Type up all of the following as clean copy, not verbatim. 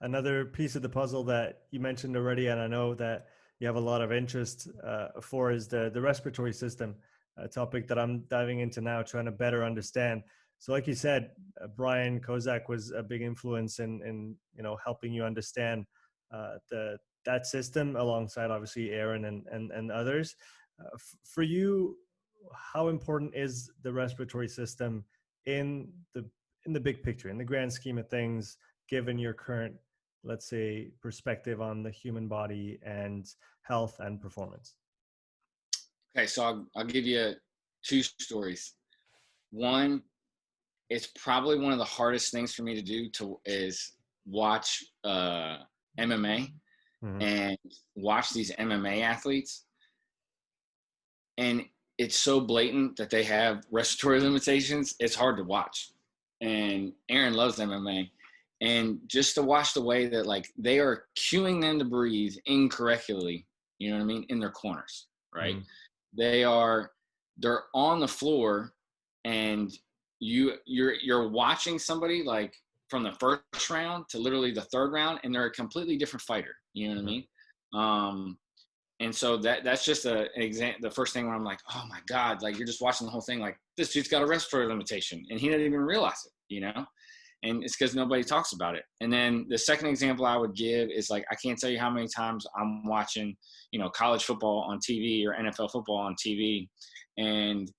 another piece of the puzzle that you mentioned already, and I know that you have a lot of interest for, is the respiratory system, a topic that I'm diving into now, trying to better understand. So, like you said, Brian Kozak was a big influence in helping you understand the that system, alongside obviously Aaron and others. For you, how important is the respiratory system in the big picture, in the grand scheme of things, given your current, let's say, perspective on the human body and health and performance? Okay, so I'll give you two stories. One, it's probably one of the hardest things for me to do is watch MMA Mm-hmm. and watch these MMA athletes. And it's so blatant that they have respiratory limitations. It's hard to watch. And Aaron loves MMA. And just to watch the way that, like, they are cueing them to breathe incorrectly, you know what I mean, in their corners, right? Mm-hmm. They're on the floor, and you're watching somebody, like, from the first round to literally the third round, and they're a completely different fighter, you know what I mean? And so that's just an example. The first thing where I'm like, oh my God, like, you're just watching the whole thing, like, this dude's got a respiratory limitation and he didn't even realize it, you know? And it's because nobody talks about it. And then the second example I would give is, like, I can't tell you how many times I'm watching, college football on TV or NFL football on TV, and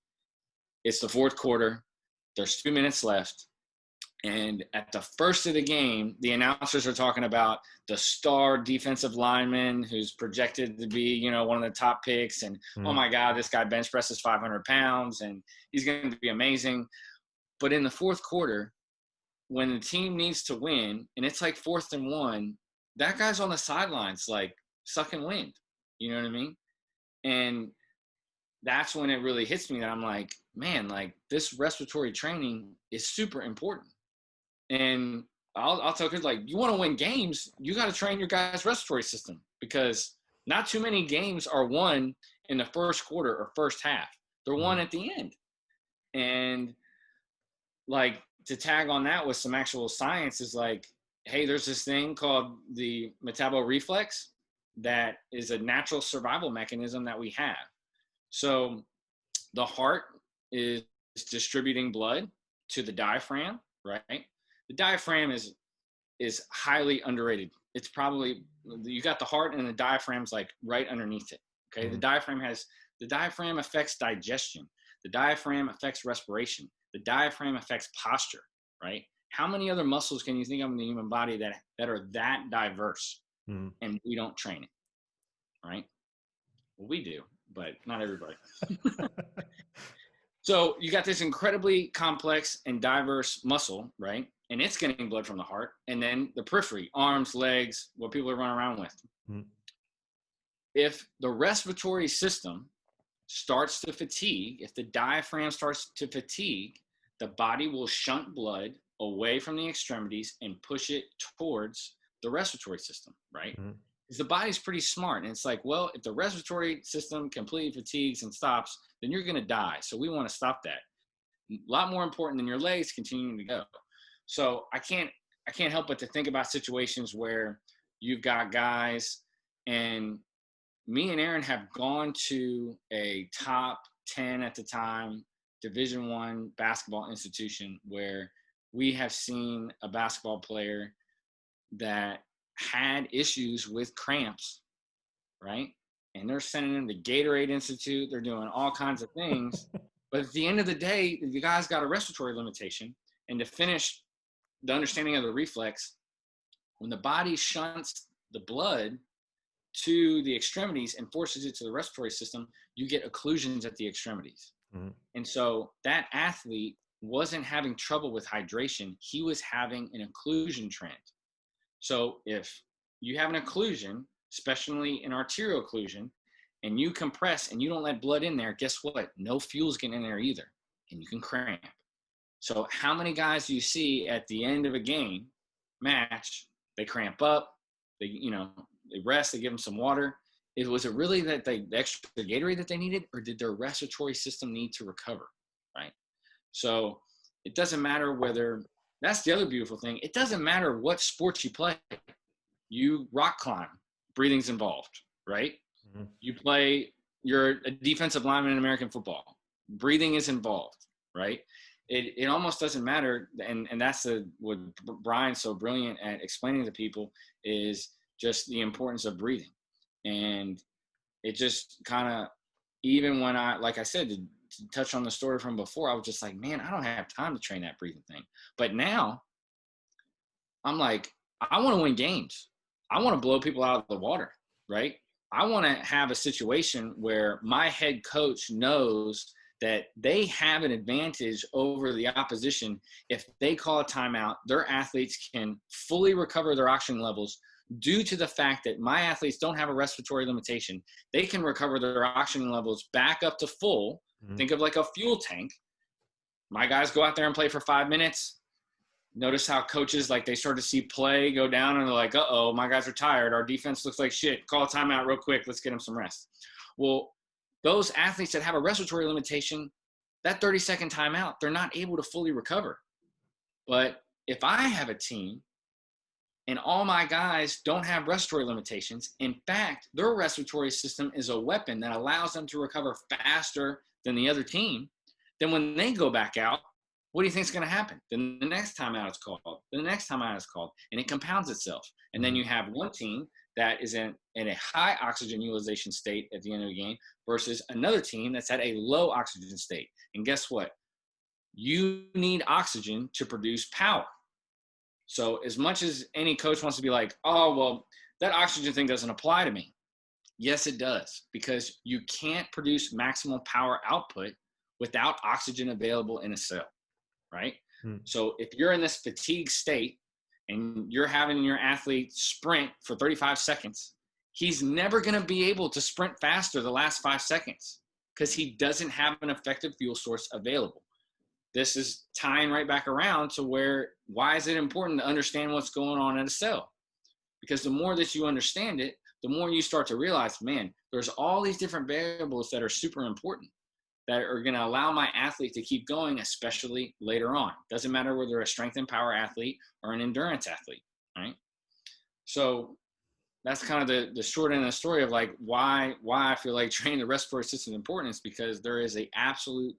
it's the fourth quarter. There's 2 minutes left. And at the first of the game, the announcers are talking about the star defensive lineman who's projected to be, one of the top picks. And, oh my God, this guy bench presses 500 pounds and he's going to be amazing. But in the fourth quarter, when the team needs to win and it's like 4th and 1, that guy's on the sidelines, like, sucking wind. You know what I mean? And that's when it really hits me that I'm like, man, like, this respiratory training is super important. And I'll tell kids, like, you want to win games, you got to train your guys' respiratory system, because not too many games are won in the first quarter or first half. They're won at the end. And, like, to tag on that with some actual science is, like, hey, there's this thing called the metabolic reflex that is a natural survival mechanism that we have. So the heart is distributing blood to the diaphragm, right? The diaphragm is highly underrated. It's probably, you got the heart and the diaphragm's, like, right underneath it. Okay. The diaphragm affects digestion. The diaphragm affects respiration. The diaphragm affects posture, right? How many other muscles can you think of in the human body that are that diverse, and we don't train it, right? Well, we do, but not everybody. So you got this incredibly complex and diverse muscle, right? And it's getting blood from the heart. And then the periphery, arms, legs, what people are running around with. If the respiratory system starts to fatigue, if the diaphragm starts to fatigue, the body will shunt blood away from the extremities and push it towards the respiratory system, right? Because the body's pretty smart. And it's like, well, if the respiratory system completely fatigues and stops, then you're going to die. So we want to stop that. A lot more important than your legs continuing to go. So I can't help but to think about situations where you've got guys, and me and Aaron have gone to a top 10 at the time Division I basketball institution where we have seen a basketball player that had issues with cramps, right? And they're sending him to Gatorade Institute. They're doing all kinds of things. But at the end of the day, the guy's got a respiratory limitation. And to finish the understanding of the reflex, when the body shunts the blood to the extremities and forces it to the respiratory system, you get occlusions at the extremities. And so that athlete wasn't having trouble with hydration. He was having an occlusion trend. So if you have an occlusion, especially an arterial occlusion, and you compress and you don't let blood in there, guess what? No fuel's getting in there either, and you can cramp. So how many guys do you see at the end of a game match, they cramp up, they rest, they give them some water. Was it really that the extra Gatorade that they needed, or did their respiratory system need to recover, right? So it doesn't matter whether, that's the other beautiful thing. It doesn't matter what sport you play. You rock climb, breathing's involved, right? Mm-hmm. You're a defensive lineman in American football. Breathing is involved, right? It almost doesn't matter. And that's what Brian's so brilliant at explaining to people is just the importance of breathing. And it just kind of, even when like I said, to touch on the story from before, I was just like, man, I don't have time to train that breathing thing. But now I'm like, I want to win games. I want to blow people out of the water, right? I want to have a situation where my head coach knows that they have an advantage over the opposition. If they call a timeout, their athletes can fully recover their oxygen levels due to the fact that my athletes don't have a respiratory limitation. They can recover their oxygen levels back up to full. Mm-hmm. Think of like a fuel tank. My guys go out there and play for 5 minutes. Notice how coaches, like, they start to see play go down and they're like, uh-oh, my guys are tired. Our defense looks like shit. Call a timeout real quick. Let's get them some rest. Well, those athletes that have a respiratory limitation, that 30-second timeout, they're not able to fully recover. But if I have a team and all my guys don't have respiratory limitations, in fact, their respiratory system is a weapon that allows them to recover faster than the other team, then when they go back out, what do you think is going to happen? Then the next time out is called, the next time out is called, and it compounds itself. And then you have one team that is in a high oxygen utilization state at the end of the game versus another team that's at a low oxygen state. And guess what? You need oxygen to produce power. So as much as any coach wants to be like, oh, well, that oxygen thing doesn't apply to me. Yes, it does, because you can't produce maximal power output without oxygen available in a cell. Right? So if you're in this fatigue state and you're having your athlete sprint for 35 seconds, he's never going to be able to sprint faster the last 5 seconds because he doesn't have an effective fuel source available. This is tying right back around to why is it important to understand what's going on in a cell? Because the more that you understand it, the more you start to realize, man, there's all these different variables that are super important that are going to allow my athlete to keep going, especially later on. Doesn't matter whether they're a strength and power athlete or an endurance athlete, right? So that's kind of the short end of the story of like why I feel like training the respiratory system is important is because there is a absolute,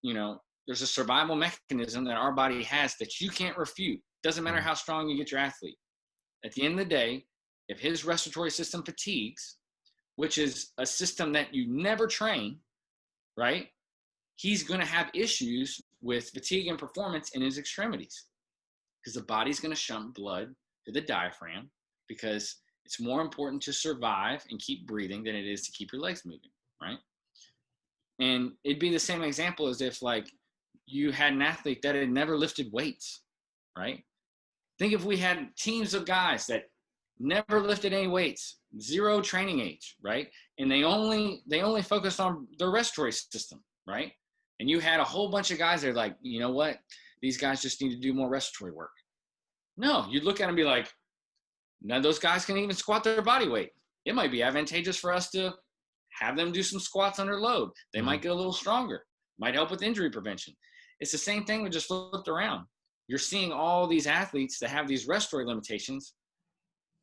there's a survival mechanism that our body has that you can't refute. Doesn't matter how strong you get your athlete. At the end of the day, if his respiratory system fatigues, which is a system that you never train, right? He's going to have issues with fatigue and performance in his extremities because the body's going to shunt blood to the diaphragm because it's more important to survive and keep breathing than it is to keep your legs moving, right? And it'd be the same example as if like you had an athlete that had never lifted weights, right? Think if we had teams of guys that never lifted any weights, zero training age, right? And they only focused on their respiratory system, right? And you had a whole bunch of guys that are like, you know what? These guys just need to do more respiratory work. No, you'd look at them and be like, none of those guys can even squat their body weight. It might be advantageous for us to have them do some squats under load. They might get a little stronger, might help with injury prevention. It's the same thing with just flipped around. You're seeing all these athletes that have these respiratory limitations,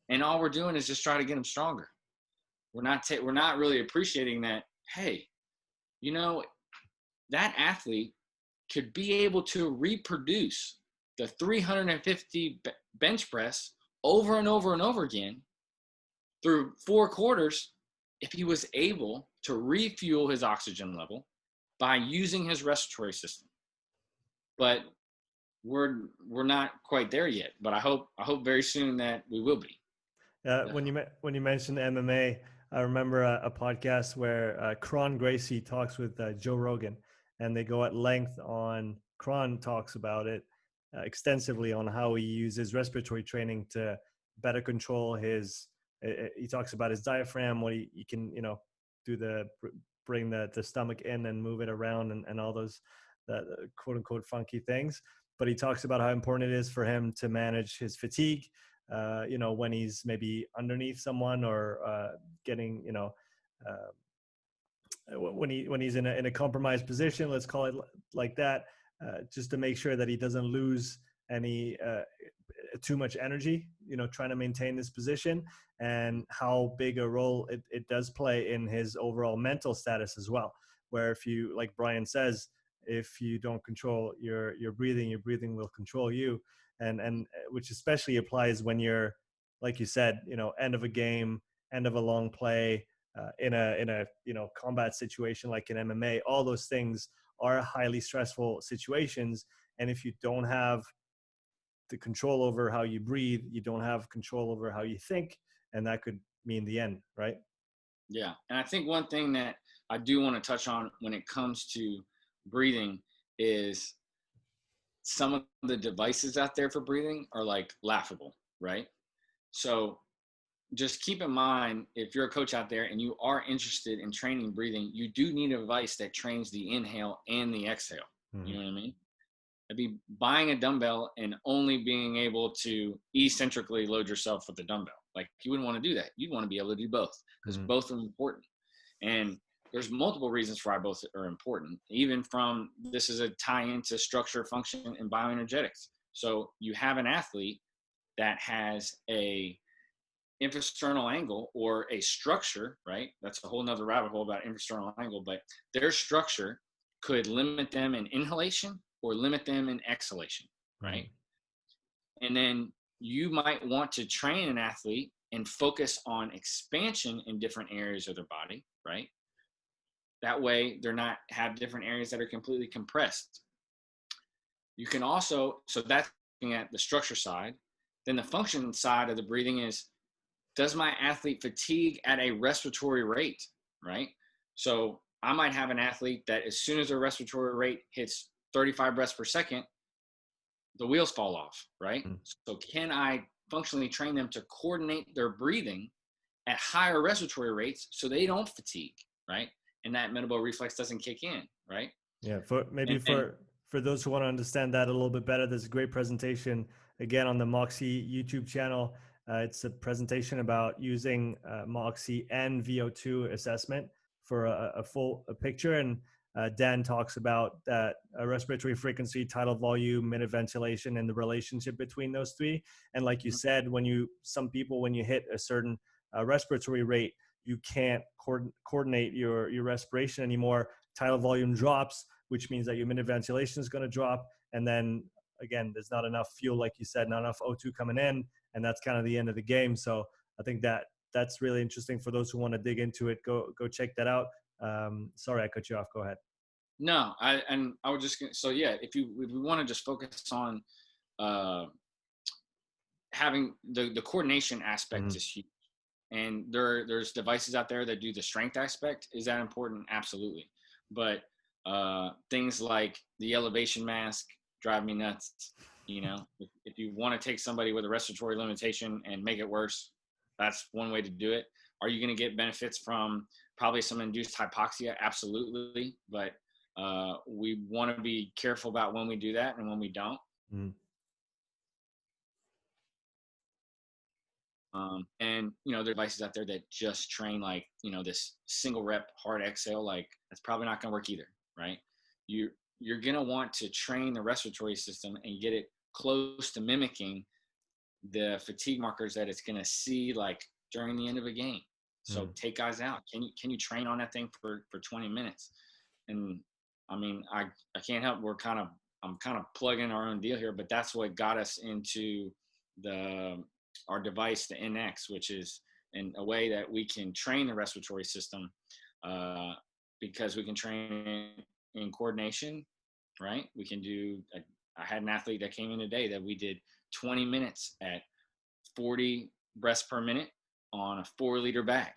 and all we're doing is just try to get them stronger. We're not really appreciating that, hey, that athlete could be able to reproduce the 350 bench press over and over and over again through 4 quarters if he was able to refuel his oxygen level by using his respiratory system. But we're not quite there yet, but I hope very soon that we will be. When you mentioned MMA, I remember a podcast where Cron Gracie talks with Joe Rogan, and they go at length on, Cron talks about it extensively on how he uses respiratory training to better control he talks about his diaphragm, what he can, do bring the stomach in and move it around and all those quote unquote funky things. But he talks about how important it is for him to manage his fatigue, when he's maybe underneath someone or getting, when he's in a compromised position, let's call it like that, just to make sure that he doesn't lose any, too much energy, trying to maintain this position, and how big a role it does play in his overall mental status as well. Where if you, like Brian says, if you don't control your breathing will control you. And which especially applies when you're, like you said, end of a game, end of a long play, in a combat situation like in MMA. All those things are highly stressful situations, and if you don't have the control over how you breathe, you don't have control over how you think, and that could mean the end, right? Yeah. And I think one thing that I do want to touch on when it comes to breathing is some of the devices out there for breathing are like laughable, right? So just keep in mind, if you're a coach out there and you are interested in training breathing, you do need a device that trains the inhale and the exhale. You know what I mean? It'd be buying a dumbbell and only being able to eccentrically load yourself with the dumbbell. Like, you wouldn't want to do that. You'd want to be able to do both, because both are important. And there's multiple reasons for why both are important. Even from, this is a tie into structure, function, and bioenergetics. So you have an athlete that has a infrasternal angle or a structure, right? That's a whole nother rabbit hole about infrasternal angle, but their structure could limit them in inhalation or limit them in exhalation, right? And then you might want to train an athlete and focus on expansion in different areas of their body, right? That way they're not have different areas that are completely compressed. You can also, so that's looking at the structure side. Then the function side of the breathing is, does my athlete fatigue at a respiratory rate, right? So I might have an athlete that as soon as their respiratory rate hits 35 breaths per second, the wheels fall off, right? So can I functionally train them to coordinate their breathing at higher respiratory rates so they don't fatigue, right? And that metabolic reflex doesn't kick in, right? Yeah, for those who want to understand that a little bit better, there's a great presentation again on the Moxie YouTube channel. It's a presentation about using Moxie and VO2 assessment for a full picture. And Dan talks about that respiratory frequency, tidal volume, minute ventilation, and the relationship between those three. And like you said, when you hit a certain respiratory rate, you can't coordinate your respiration anymore. Tidal volume drops, which means that your minute ventilation is going to drop. And then again, there's not enough fuel, like you said, not enough O2 coming in, and that's kind of the end of the game. So I think that's really interesting for those who want to dig into it. Go check that out. Sorry, I cut you off. Go ahead. No, I was just gonna, so yeah, if we want to just focus on having the coordination aspect is huge. And there's devices out there that do the strength aspect. Is that important? Absolutely. But things like the elevation mask drive me nuts. If you want to take somebody with a respiratory limitation and make it worse, that's one way to do it. Are you going to get benefits from probably some induced hypoxia? Absolutely. But we want to be careful about when we do that and when we don't. And there are devices out there that just train like, this single rep hard exhale, like that's probably not going to work either, right? You're going to want to train the respiratory system and get it close to mimicking the fatigue markers that it's going to see like during the end of a game. So take guys out. Can you train on that thing for 20 minutes? And I mean, I can't help. I'm kind of plugging our own deal here, but that's what got us into our device, the NX, which is in a way that we can train the respiratory system because we can train in coordination, right? We can do, I had an athlete that came in today that we did 20 minutes at 40 breaths per minute on a 4-liter bag,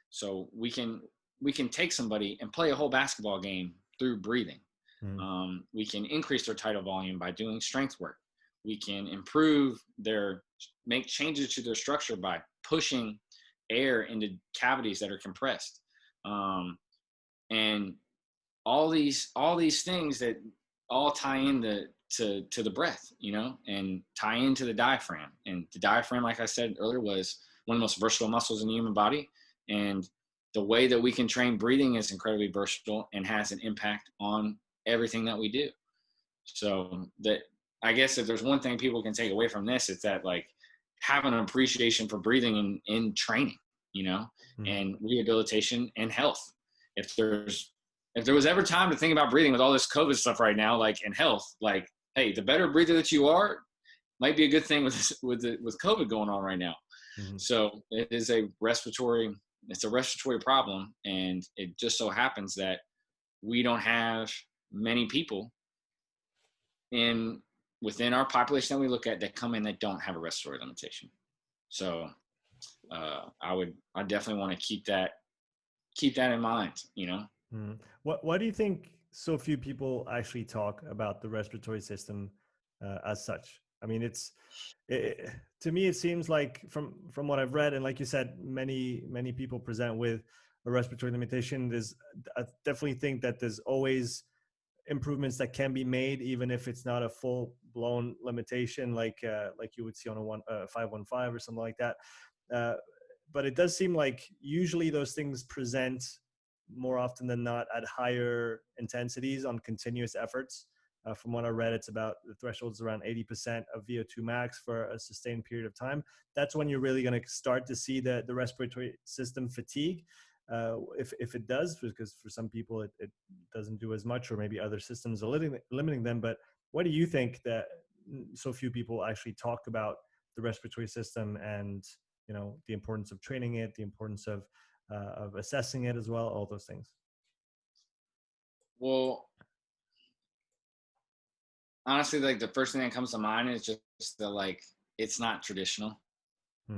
so we can take somebody and play a whole basketball game through breathing. We can increase their tidal volume by doing strength work. We can make changes to their structure by pushing air into cavities that are compressed. And all these things that all tie into to the breath, and tie into the diaphragm. And the diaphragm, like I said earlier, was one of the most versatile muscles in the human body. And the way that we can train breathing is incredibly versatile and has an impact on everything that we do. So that I guess if there's one thing people can take away from this, it's that like have an appreciation for breathing in training, and rehabilitation and health. If there was ever time to think about breathing with all this COVID stuff right now, like in health, like, hey, the better breather that you are might be a good thing with COVID going on right now. So it is a respiratory problem. And it just so happens that we don't have many people within our population that we look at that come in that don't have a respiratory limitation. So I definitely want to keep that in mind, Why do you think so few people actually talk about the respiratory system as such? I mean, to me, it seems like from what I've read, and like you said, many people present with a respiratory limitation. I definitely think that there's always improvements that can be made, even if it's not a full blown limitation, like you would see on a 515 or something like that. But it does seem like usually those things present more often than not at higher intensities on continuous efforts. From what I read, it's about the threshold's around 80% of VO2 max for a sustained period of time. That's when you're really going to start to see the respiratory system fatigue. If it does, because for some people it doesn't do as much, or maybe other systems are limiting them. But what do you think that so few people actually talk about the respiratory system and the importance of training it, the importance of assessing it as well, all those things? Well, honestly, like the first thing that comes to mind is just that, like, it's not traditional.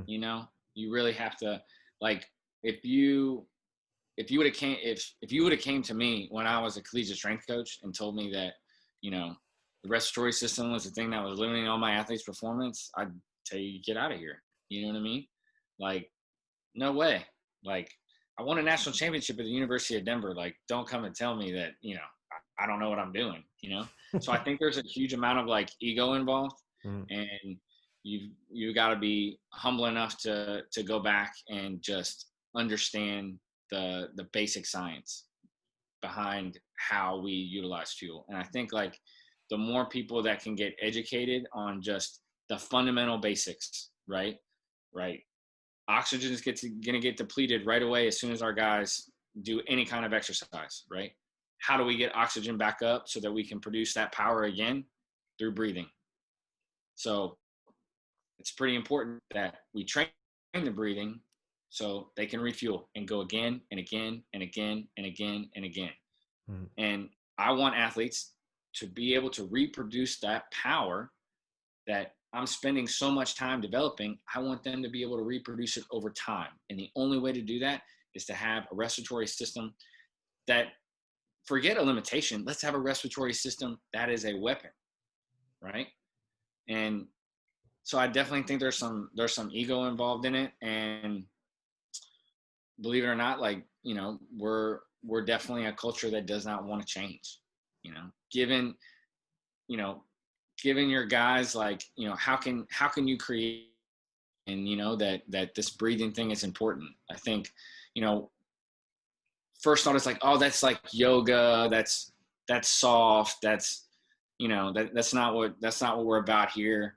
You really have to, like, if you would have came to me when I was a collegiate strength coach and told me that, the respiratory system was the thing that was limiting all my athletes' performance, I'd tell you, get out of here. You know what I mean? Like, no way. Like, I won a national championship at the University of Denver. Like, don't come and tell me that, I don't know what I'm doing, So I think there's a huge amount of like ego involved, and you got to be humble enough to go back and just understand the basic science behind how we utilize fuel. And I think like the more people that can get educated on just the fundamental basics, right? Oxygen is going to get depleted right away as soon as our guys do any kind of exercise, right? How do we get oxygen back up so that we can produce that power again? Through breathing. So it's pretty important that we train the breathing so they can refuel and go again and again and again and again and again. And I want athletes to be able to reproduce that power that I'm spending so much time developing. I want them to be able to reproduce it over time. And the only way to do that is to have a respiratory system that, forget a limitation, let's have a respiratory system that is a weapon, right? And so I definitely think there's some ego involved in it. And believe it or not, like, we're definitely a culture that does not want to change, given your guys, like, how can you create, and that this breathing thing is important. I think, first thought is like, oh, that's like yoga, that's soft, that's that's not what we're about here.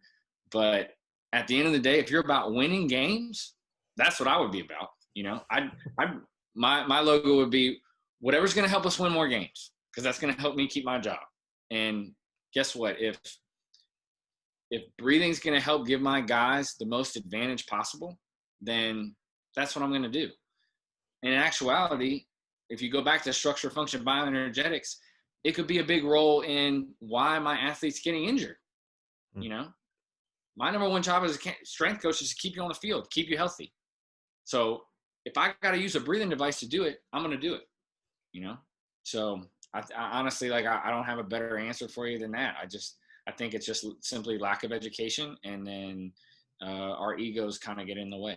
But at the end of the day, if you're about winning games, that's what I would be about. My logo would be whatever's going to help us win more games, because that's going to help me keep my job. And guess what? If breathing's going to help give my guys the most advantage possible, then that's what I'm going to do. And in actuality, if you go back to structure, function, bioenergetics, it could be a big role in why my athlete's getting injured. My number one job as a strength coach is to keep you on the field, keep you healthy. So if I got to use a breathing device to do it, I'm going to do it, So I honestly, like, I don't have a better answer for you than that. I think it's just simply lack of education, and then our egos kind of get in the way.